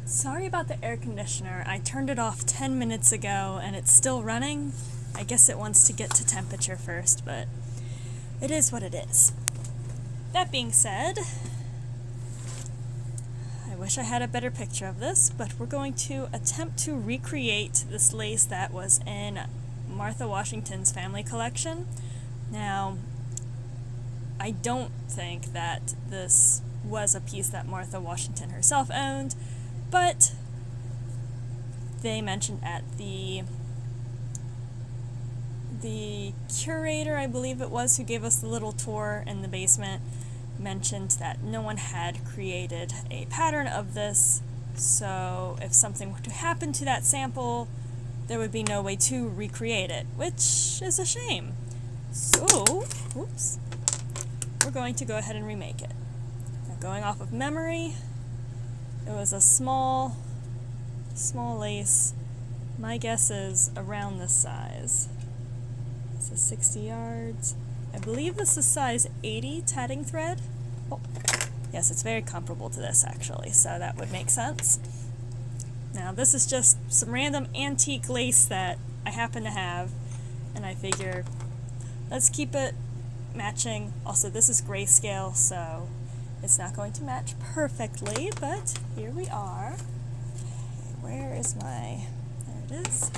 Sorry about the air conditioner. I turned it off 10 minutes ago and it's still running. I guess it wants to get to temperature first, but it is what it is. That being said, I wish I had a better picture of this, but we're going to attempt to recreate this lace that was in Martha Washington's family collection. Now, I don't think that this was a piece that Martha Washington herself owned, but they mentioned at the curator, I believe it was, who gave us the little tour in the basement, mentioned that no one had created a pattern of this, so if something were to happen to that sample, there would be no way to recreate it, which is a shame. So, oops, we're going to go ahead and remake it. Now, going off of memory, it was a small lace. My guess is around this size. This is 60 yards. I believe this is size 80 tatting thread. Oh, yes, it's very comparable to this actually, so that would make sense. Now this is just some random antique lace that I happen to have, and I figure let's keep it matching. Also, this is grayscale, so it's not going to match perfectly, but here we are. Okay, where is my... there it is.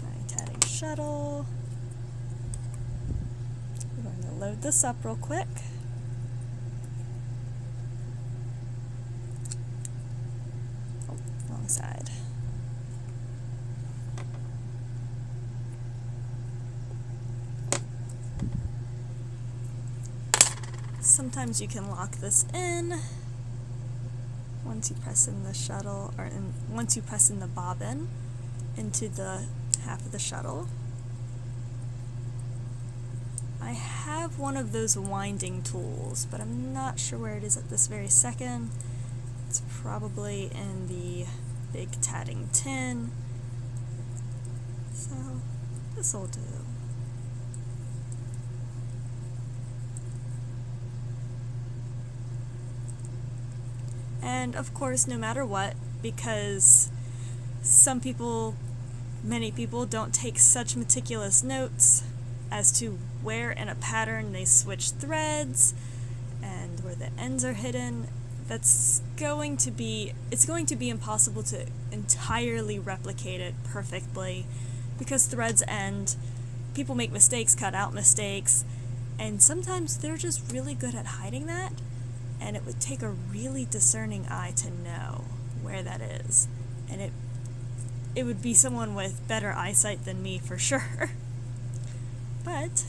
My tatting shuttle. We're going to load this up real quick. Oh, wrong side. Sometimes you can lock this in once you press in the shuttle, or once you press in the bobbin into the half of the shuttle. I have one of those winding tools, but I'm not sure where it is at this very second. It's probably in the big tatting tin, so this'll do. And of course, no matter what, because many people don't take such meticulous notes as to where in a pattern they switch threads and where the ends are hidden, it's going to be impossible to entirely replicate it perfectly, because threads end, people make mistakes, cut out mistakes, and sometimes they're just really good at hiding that. And it would take a really discerning eye to know where that is. And it would be someone with better eyesight than me for sure. But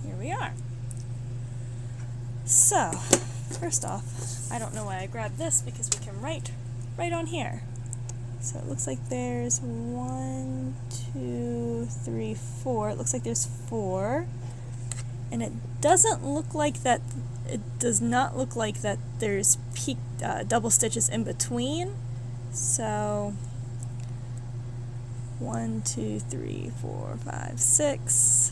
here we are. So, first off, I don't know why I grabbed this, because we can write right on here. So it looks like there's 1, 2, 3, 4. It looks like there's 4. And it doesn't look like that, it does not look like that there's double stitches in between. So 1, 2, 3, 4, 5, 6.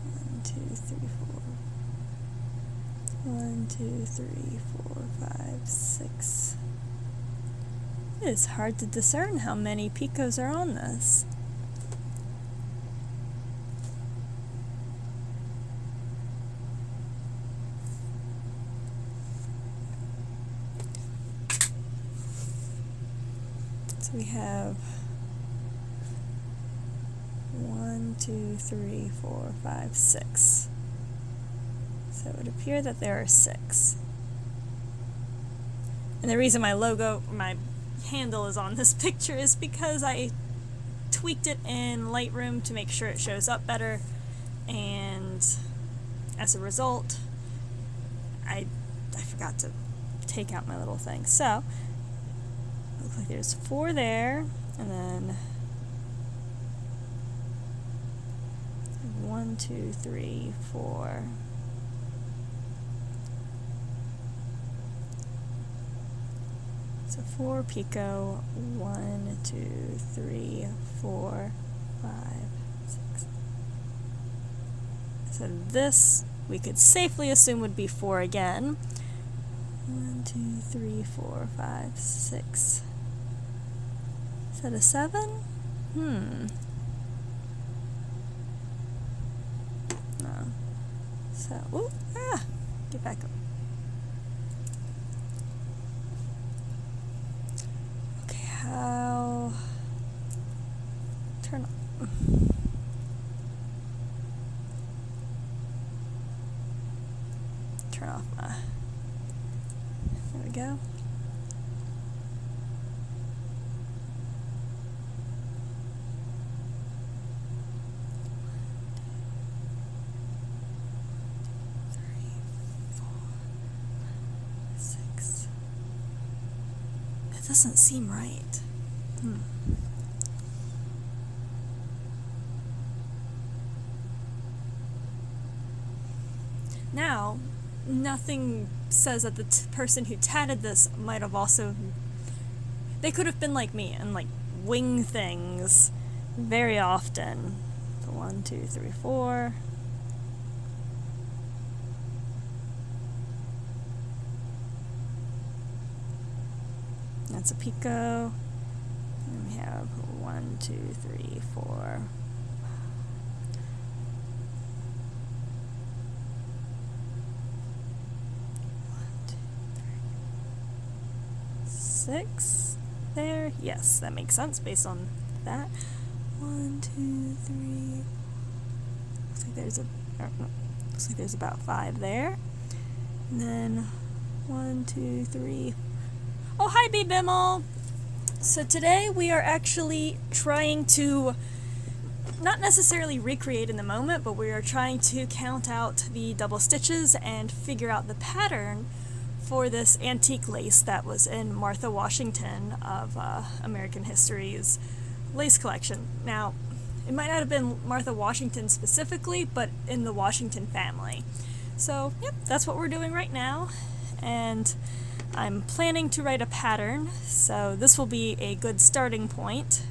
1, 2, 3, 4. 1, 2, 3, 4, 5, 6. It is hard to discern how many picots are on this. So we have 1, 2, 3, 4, 5, 6. So it would appear that there are 6. And the reason my handle is on this picture is because I tweaked it in Lightroom to make sure it shows up better, and as a result I forgot to take out my little thing. So it looks like there's 4 there, and then 1, 2, 3, 4, So 4 picot, 1, 2, 3, 4, 5, 6. So this we could safely assume would be 4 again. 1, 2, 3, 4, 5, 6. Is that a 7? No. So, ooh, get back up. Okay, how? Turn on. Turn off my. There we go. That doesn't seem right. Now, nothing says that the person who tatted this might have also... They could have been like me and like wing things very often. So 1, 2, 3, 4. That's a picot. And we have 1, 2, 3, 4. 6 there. Yes, that makes sense based on that. 1, 2, 3. Looks like there's about 5 there. And then 1, 2, 3. Oh, hi, B. Bimmel! So today we are actually trying to not necessarily recreate in the moment, but we are trying to count out the double stitches and figure out the pattern for this antique lace that was in Martha Washington of American History's lace collection. Now, it might not have been Martha Washington specifically, but in the Washington family. So, yep, that's what we're doing right now, and I'm planning to write a pattern, so this will be a good starting point.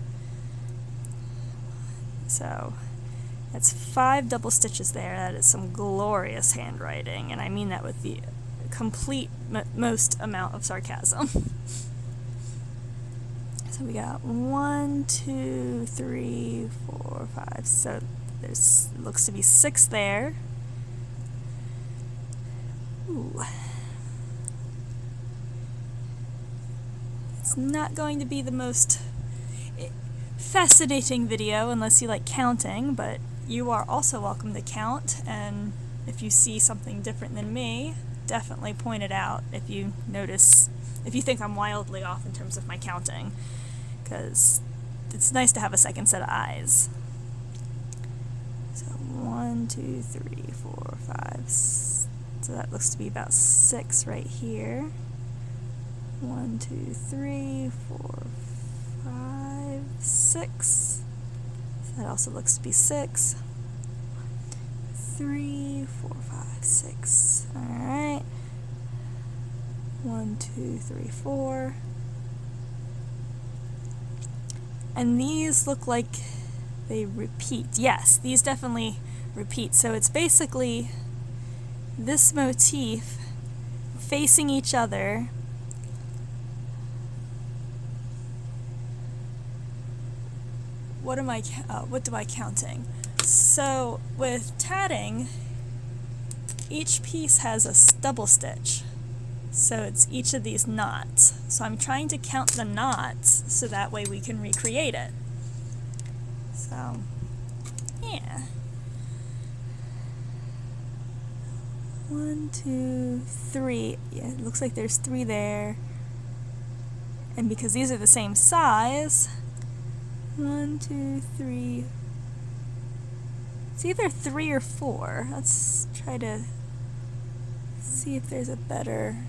So, that's 5 double stitches there. That is some glorious handwriting, and I mean that with the complete most amount of sarcasm. So we got 1, 2, 3, 4, 5. So there's looks to be 6 there. Ooh. It's not going to be the most fascinating video unless you like counting, but you are also welcome to count, and if you see something different than me, definitely point it out if you notice, if you think I'm wildly off in terms of my counting, because it's nice to have a second set of eyes. So 1, 2, 3, 4, 5, so that looks to be about 6 right here. 1, 2, 3, 4, 5, 6. So that also looks to be 6. 3, 4, 5, 6. Alright. 1, 2, 3, 4. And these look like they repeat. Yes, these definitely repeat. So it's basically this motif facing each other. What am I counting? So with tatting, each piece has a double stitch. So it's each of these knots. So I'm trying to count the knots so that way we can recreate it. So, yeah. 1, 2, 3. Yeah, it looks like there's 3 there. And because these are the same size, 1, 2, 3. It's either 3 or 4. Let's try to see if there's a better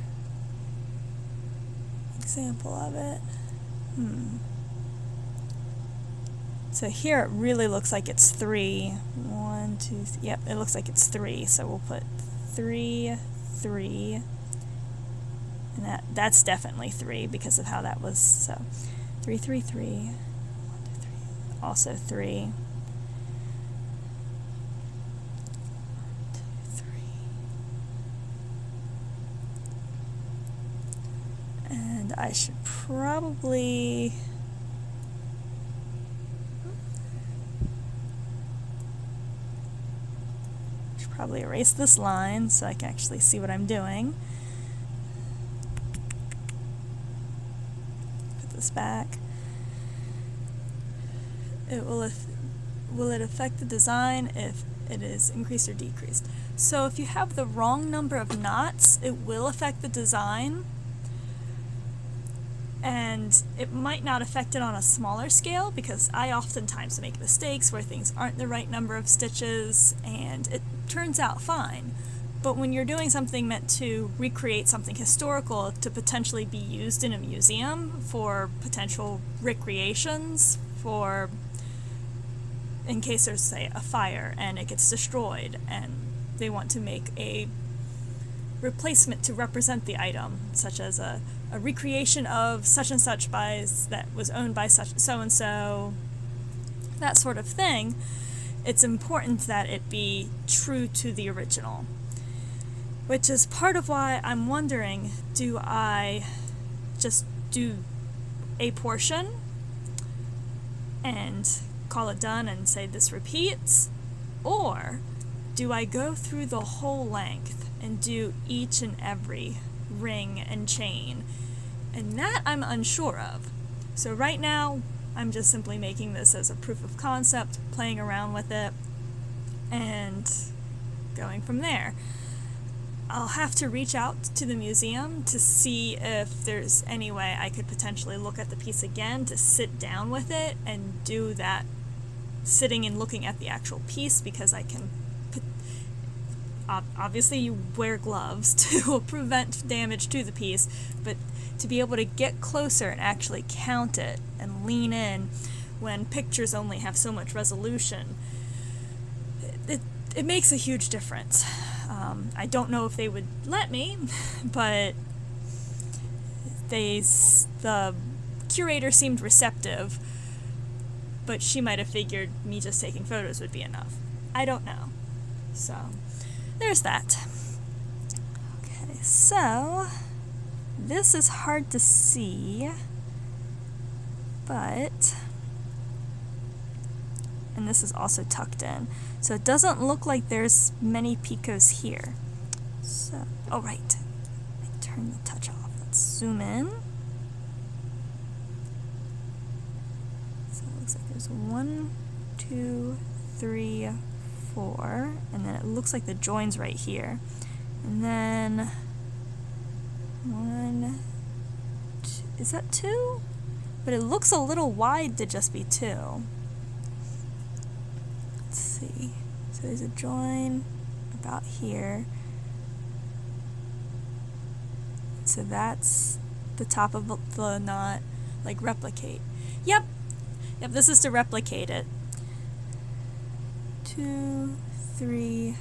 example of it. So here it really looks like it's 3. 1, 2, yep, it looks like it's 3. So we'll put 3, 3. And that's definitely 3 because of how that was. So 3, 3, 3, 1, 2, 3, also 3. 1, 2, 3. And I should probably erase this line so I can actually see what I'm doing. Put this back. Will it affect the design if it is increased or decreased? So if you have the wrong number of knots, it will affect the design, and it might not affect it on a smaller scale because I oftentimes make mistakes where things aren't the right number of stitches and it turns out fine. But when you're doing something meant to recreate something historical to potentially be used in a museum for potential recreations, for in case there's, say, a fire and it gets destroyed and they want to make a replacement to represent the item, such as a recreation of such and such that was owned by such so and so, that sort of thing, it's important that it be true to the original. Which is part of why I'm wondering, do I just do a portion and call it done and say this repeats, or do I go through the whole length and do each and every ring and chain? And that I'm unsure of. So right now I'm just simply making this as a proof of concept, playing around with it, and going from there. I'll have to reach out to the museum to see if there's any way I could potentially look at the piece again, to sit down with it and do that sitting and looking at the actual piece, because I can obviously you wear gloves to prevent damage to the piece, but to be able to get closer and actually count it and lean in when pictures only have so much resolution, it makes a huge difference. I don't know if they would let me, but the curator seemed receptive, but she might have figured me just taking photos would be enough. I don't know. So there's that. Okay, so this is hard to see, but, and this is also tucked in, so it doesn't look like there's many picots here. So, oh right, let me turn the touch off. Let's zoom in. So it looks like there's 1, 2, 3, 4, and then it looks like the join's right here. And then 1, 2, is that 2? But it looks a little wide to just be 2. Let's see. So there's a join about here. So that's the top of the knot, like replicate. Yep, this is to replicate it. 2, 3.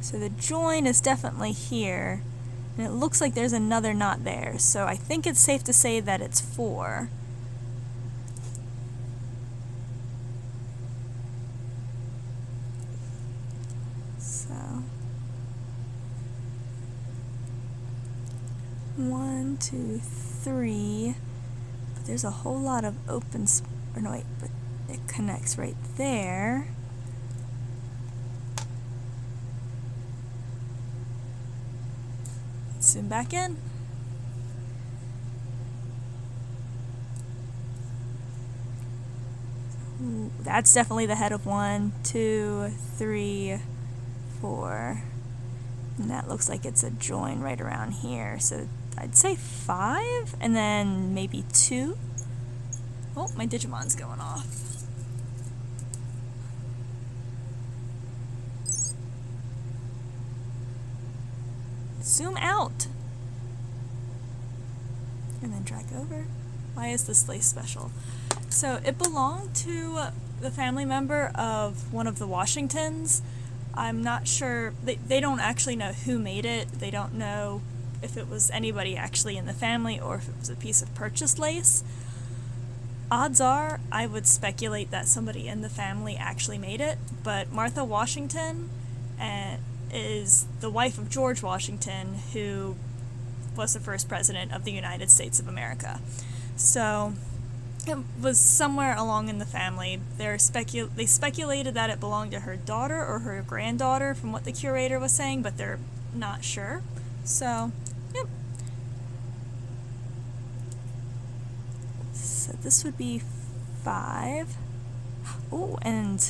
So the join is definitely here, and it looks like there's another knot there, so I think it's safe to say that it's 4. So 1, 2, 3, but there's a whole lot of open or no wait, but it connects right there. Zoom back in. Ooh, that's definitely the head of 1, 2, 3, 4. And that looks like it's a join right around here. So I'd say 5, and then maybe 2. Oh, my Digimon's going off. Zoom out. And then drag over. Why is this lace special? So it belonged to the family member of one of the Washingtons. I'm not sure, they don't actually know who made it. They don't know if it was anybody actually in the family or if it was a piece of purchased lace. Odds are, I would speculate that somebody in the family actually made it, but Martha Washington is the wife of George Washington, who was the first president of the United States of America. So it was somewhere along in the family. They speculated that it belonged to her daughter or her granddaughter, from what the curator was saying, but they're not sure. So, yep. So this would be 5. Oh, and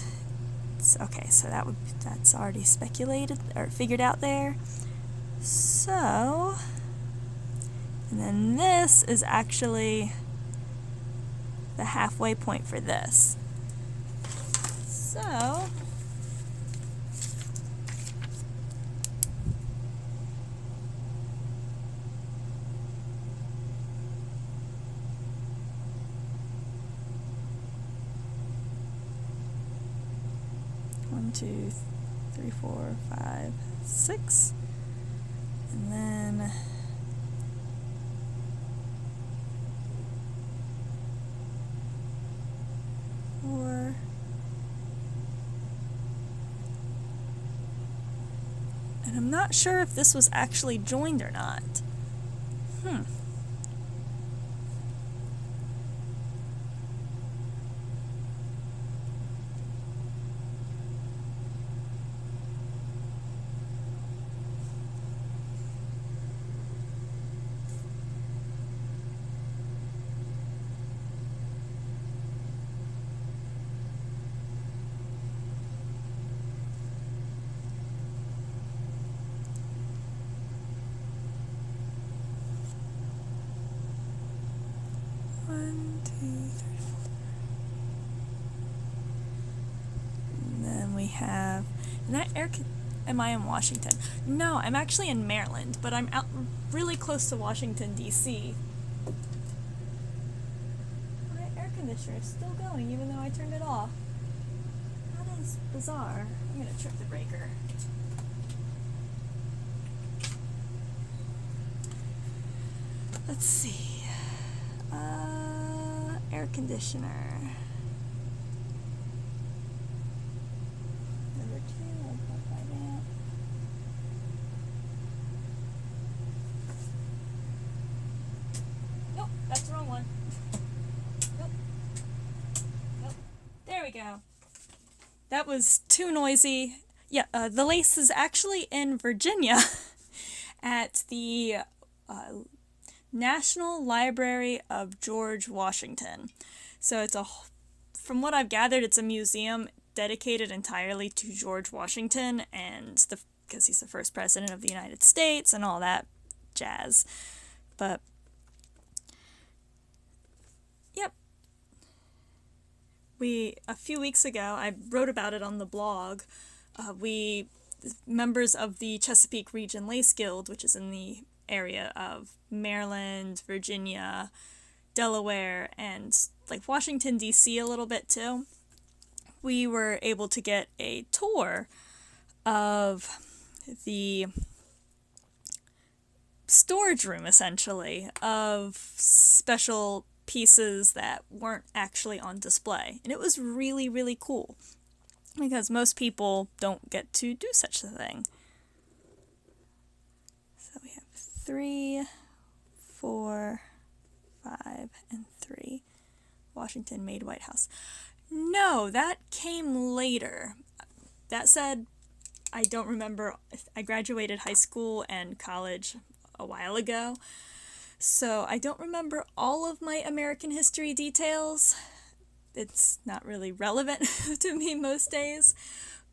okay, so that's already speculated or figured out there. So, and then this is actually the halfway point for this. So, one, 2, 3, 4, 5, 6, and then 4, and I'm not sure if this was actually joined or not. Have, and that am I in Washington? No, I'm actually in Maryland, but I'm out really close to Washington, D.C. My air conditioner is still going even though I turned it off. That is bizarre. I'm gonna trip the breaker. Let's see. Air conditioner. There we go. That was too noisy. Yeah, the lace is actually in Virginia at the National Library of George Washington. So from what I've gathered, it's a museum dedicated entirely to George Washington and because he's the first president of the United States and all that jazz. But yep. A few weeks ago, I wrote about it on the blog. Members of the Chesapeake Region Lace Guild, which is in the area of Maryland, Virginia, Delaware, and like Washington, D.C. a little bit too, we were able to get a tour of the storage room, essentially, of special pieces that weren't actually on display. And it was really, really cool, because most people don't get to do such a thing. So we have 3, 4, 5, and 3. Washington made White House. No, that came later. That said, I don't remember. I graduated high school and college a while ago, so I don't remember all of my American history details. It's not really relevant to me most days.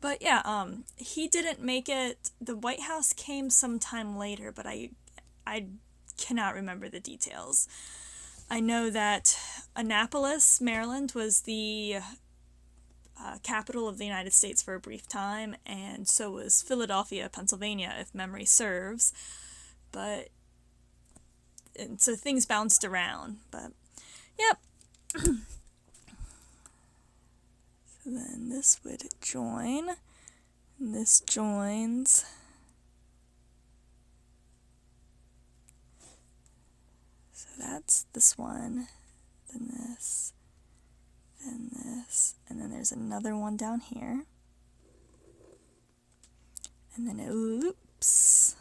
But yeah, he didn't make it. The White House came sometime later, but I cannot remember the details. I know that Annapolis, Maryland, was the capital of the United States for a brief time, and so was Philadelphia, Pennsylvania, if memory serves. And so things bounced around, but yep. So then this would join, and this joins. it's this one, then this, and then there's another one down here. And then it loops.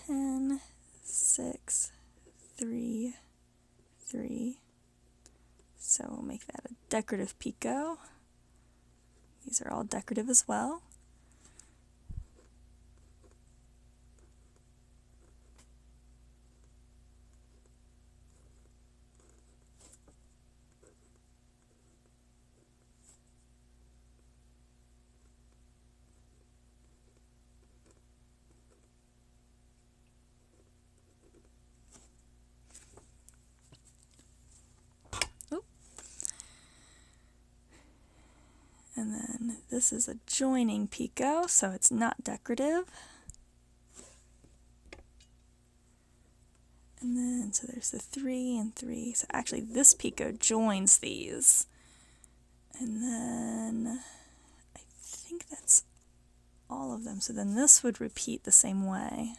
Ten, 6, 3, 3. So we'll make that a decorative picot. These are all decorative as well. And then this is a joining picot, so it's not decorative. And then, so there's the 3 and 3. So actually this picot joins these. And then I think that's all of them. So then this would repeat the same way.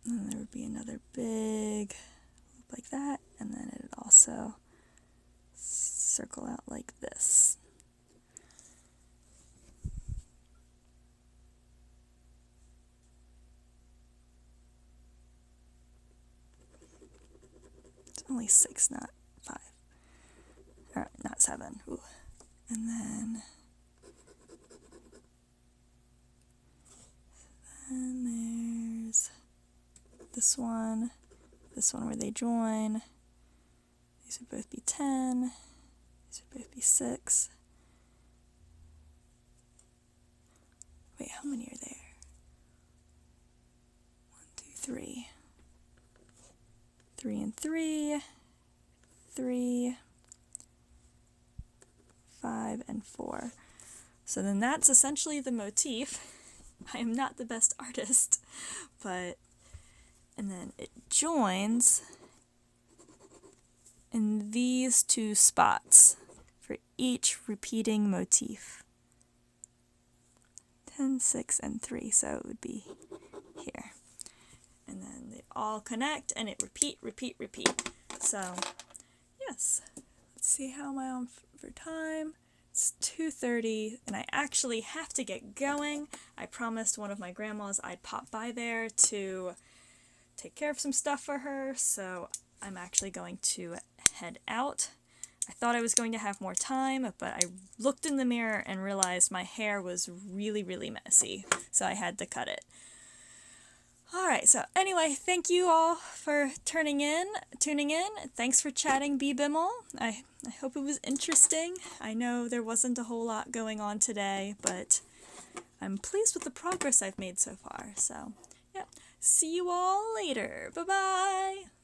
And there would be another big loop like that, and then it would also circle out like this. It's only 6, not 5. Or not 7. Ooh. And then there's this one where they join. These would both be 10. These would both be 6. Wait, how many are there? 1, 2, 3. 3 and 3. 3. 5 and 4. So then that's essentially the motif. I am not the best artist, but, and then it joins in these 2 spots for each repeating motif. 10, 6, and 3, so it would be here. And then they all connect and it repeat. So, yes. Let's see, how am I on for time? It's 2:30 and I actually have to get going. I promised one of my grandmas I'd pop by there to take care of some stuff for her, so I'm actually going to head out. I thought I was going to have more time, but I looked in the mirror and realized my hair was really messy, so I had to cut it. Alright, so anyway, thank you all for tuning in. Thanks for chatting, BBimmel. I hope it was interesting. I know there wasn't a whole lot going on today, but I'm pleased with the progress I've made so far. So, yeah, see you all later. Bye-bye!